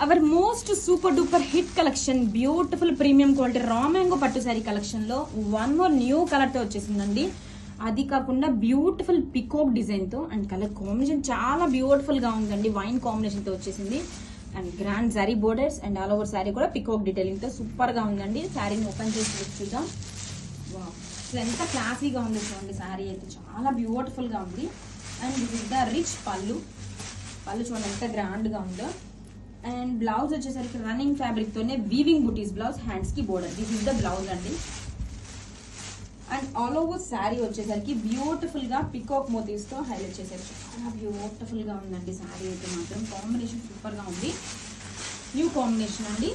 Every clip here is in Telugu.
Our most super duper hit collection beautiful premium quality రా మ్యాంగో పట్టు శారీ కలెక్షన్ లో వన్ మోర్ న్యూ కలర్ తో వచ్చేసిందండి. అది కాకుండా బ్యూటిఫుల్ పికాక్ డిజైన్ తో అండ్ కలర్ కాంబినేషన్ చాలా బ్యూటిఫుల్ గా ఉందండి. వైన్ కాంబినేషన్ తో వచ్చేసింది and grand zari borders and all over sari కూడా పికాక్ డీటెయిలింగ్ తో సూపర్ గా ఉందండి. శారీని ఓపెన్ చేసి చూద్దాం. అసలు ఎంత క్లాసీగా ఉంది చూడండి. శారీ అయితే చాలా బ్యూటిఫుల్ గా ఉంది and this is the rich పళ్ళు చూడండి ఎంత గ్రాండ్ గా ఉందో. అండ్ బ్లౌజ్ వచ్చేసరికి రన్నింగ్ ఫ్యాబ్రిక్ తోనే వీవింగ్ బుటీస్ బ్లౌజ్, హ్యాండ్స్ కి border. This is the blouse అండి. అండ్ ఆల్ ఓవర్ శారీ వచ్చేసరికి బ్యూటిఫుల్ గా పికాక్ మోటివ్స్ తో హైలైట్ చేశారు. చాలా బ్యూటిఫుల్ గా ఉందండి శారీ అయితే మాత్రం. కాంబినేషన్ సూపర్ గా ఉంది, న్యూ కాంబినేషన్ అండి.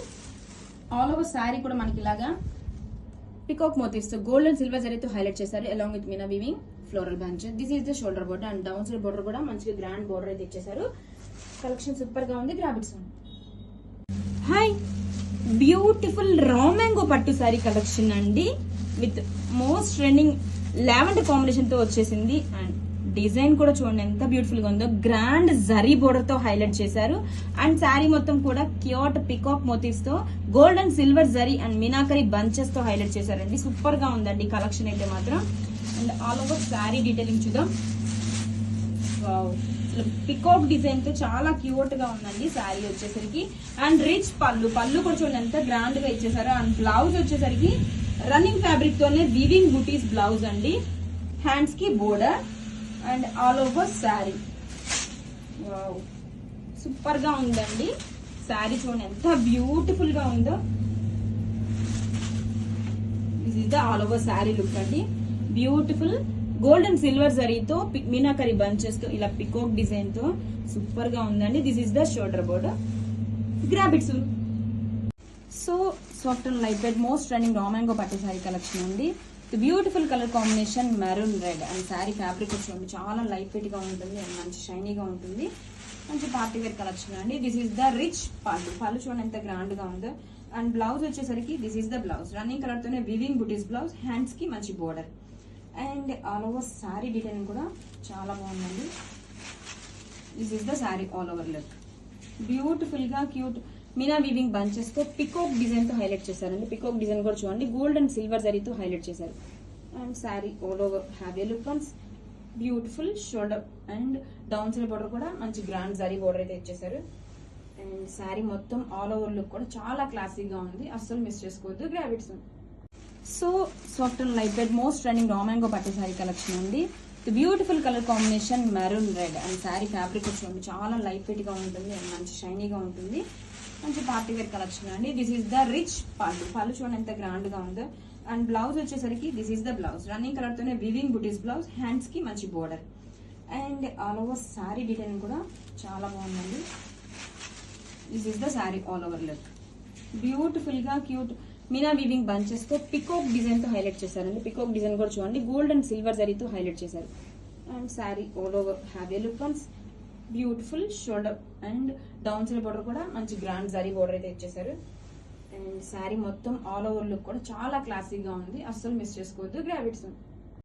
ఆల్ ఓవర్ శారీ కూడా మనకి ఇలాగా పికాక్ మోటివ్స్ తో గోల్డ్ అండ్ సిల్వర్ జరీతో హైలైట్ చేశారు along with Meena weaving floral bunch. This is the shoulder border and down side border కూడా మంచిగా గ్రాండ్ బోర్డర్ అయితే ఇచ్చేసారు. కలెక్షన్ సూపర్ గా ఉంది. Grab it sound. Hi, beautiful రా మ్యాంగో పట్టు శారీ కలెక్షన్ అండి with most trending lavender combination తో వచ్చేసింది. అండ్ డిజైన్ కూడా చూడండి ఎంత బ్యూటిఫుల్ గా ఉందో. గ్రాండ్ జరీ బోర్డర్ తో హైలైట్ చేశారు అండ్ శారీ మొత్తం కూడా క్యూట్ పికాక్ మోటివ్స్ తో gold and silver zari and meenakari bunches తో హైలైట్ చేశారండి. సూపర్ గా ఉందండి కలెక్షన్ అయితే మాత్రం. And all over sari detailing చూద్దాం. పికాక్ డిజైన్ తో చాలా క్యూట్ గా ఉందండి శారీ వచ్చేసరికి. అండ్ రిచ్ పళ్ళు కూడా చూడండి ఎంత గ్రాండ్ గా ఇచ్చేసారు. అండ్ బ్లౌజ్ వచ్చేసరికి రన్నింగ్ ఫ్యాబ్రిక్ తోనే వీవింగ్ బుటీస్ బ్లౌజ్ అండి, హ్యాండ్స్ కి border and all over sari. Super గా ఉందండి శారీ. చూడండి ఎంత బ్యూటిఫుల్ గా ఉందో. This is the all over sari look అండి. బ్యూటిఫుల్ గోల్డ్ అండ్ సిల్వర్ జరీతో మీనాకరీ బంచెస్ తో ఇలా పికాక్ డిజైన్ తో సూపర్ గా ఉందండి. This is the shoulder border. Grab it soon. So soft and light weight most running raw mango పట్టు శారీ కలెక్షన్ అండి. Beautiful colour combination maroon red and sari fabric వచ్చి చాలా లైట్ వెయిట్ గా ఉంటుంది అండ్ మంచి షైనీగా ఉంటుంది. మంచి పార్టీ వేర్ కలెక్షన్ అండి. దిస్ ఇస్ ద రిచ్ పళ్ళు చూడండి ఎంత గ్రాండ్ గా ఉందో. అండ్ బ్లౌజ్ వచ్చేసరికి this is the blouse running colour తోనే వీవింగ్ బుటీస్ బ్లౌజ్, హ్యాండ్స్ కి మంచి border. And all over sari design కూడా చాలా బాగుందండి. This is the sari all over look. Beautiful గా క్యూట్ మీనా వీవింగ్ బంచెస్ తో పికాక్ డిజైన్ తో హైలైట్ చేశారండి. పికాక్ డిజైన్ కూడా చూడండి గోల్డ్ అండ్ సిల్వర్ జరీతో హైలైట్ చేశారు. And sari all over have a look once. Beautiful shoulder and down side border కూడా మంచి గ్రాండ్ జరీ బోర్డర్ అయితే ఇచ్చేసారు. అండ్ శారీ మొత్తం ఆల్ ఓవర్ లుక్ కూడా చాలా క్లాసీగా ఉంది, అస్సలు మిస్ చేసుకోవద్దు. గ్రావిట్స్. So soft and light weight most running raw mango పట్టు శారీ కలెక్షన్ అండి. Beautiful colour combination maroon red and sari fabric వచ్చి చాలా లైట్ వెయిట్ గా ఉంటుంది అండ్ మంచి షైనీగా ఉంటుంది. మంచి పార్టీ వేర్ కలెక్షన్ అండి. దిస్ ఈస్ ద రిచ్ పళ్ళు చూడండి ఎంత గ్రాండ్ గా ఉందో. అండ్ బ్లౌజ్ వచ్చేసరికి this is the blouse running colour తోనే వీవింగ్ బుటీస్ బ్లౌజ్, హ్యాండ్స్ కి మంచి border. And all over sari design కూడా చాలా బాగుందండి. This is the sari all over look. Beautiful గా క్యూట్ మీనా వీవింగ్ బంచెస్ తో పికాక్ డిజైన్ తో హైలైట్ చేశారండి. పికాక్ డిజైన్ కూడా చూడండి గోల్డ్ అండ్ సిల్వర్ జరీతో హైలైట్ చేశారు. And sari all over have a look once. Beautiful shoulder and down side border కూడా మంచి గ్రాండ్ జరీ బోర్డర్ అయితే ఇచ్చేసారు. అండ్ శారీ మొత్తం ఆల్ ఓవర్ లుక్ కూడా చాలా క్లాసీగా ఉంది, అస్సలు మిస్ చేసుకోవద్దు. గ్రావిట్స్.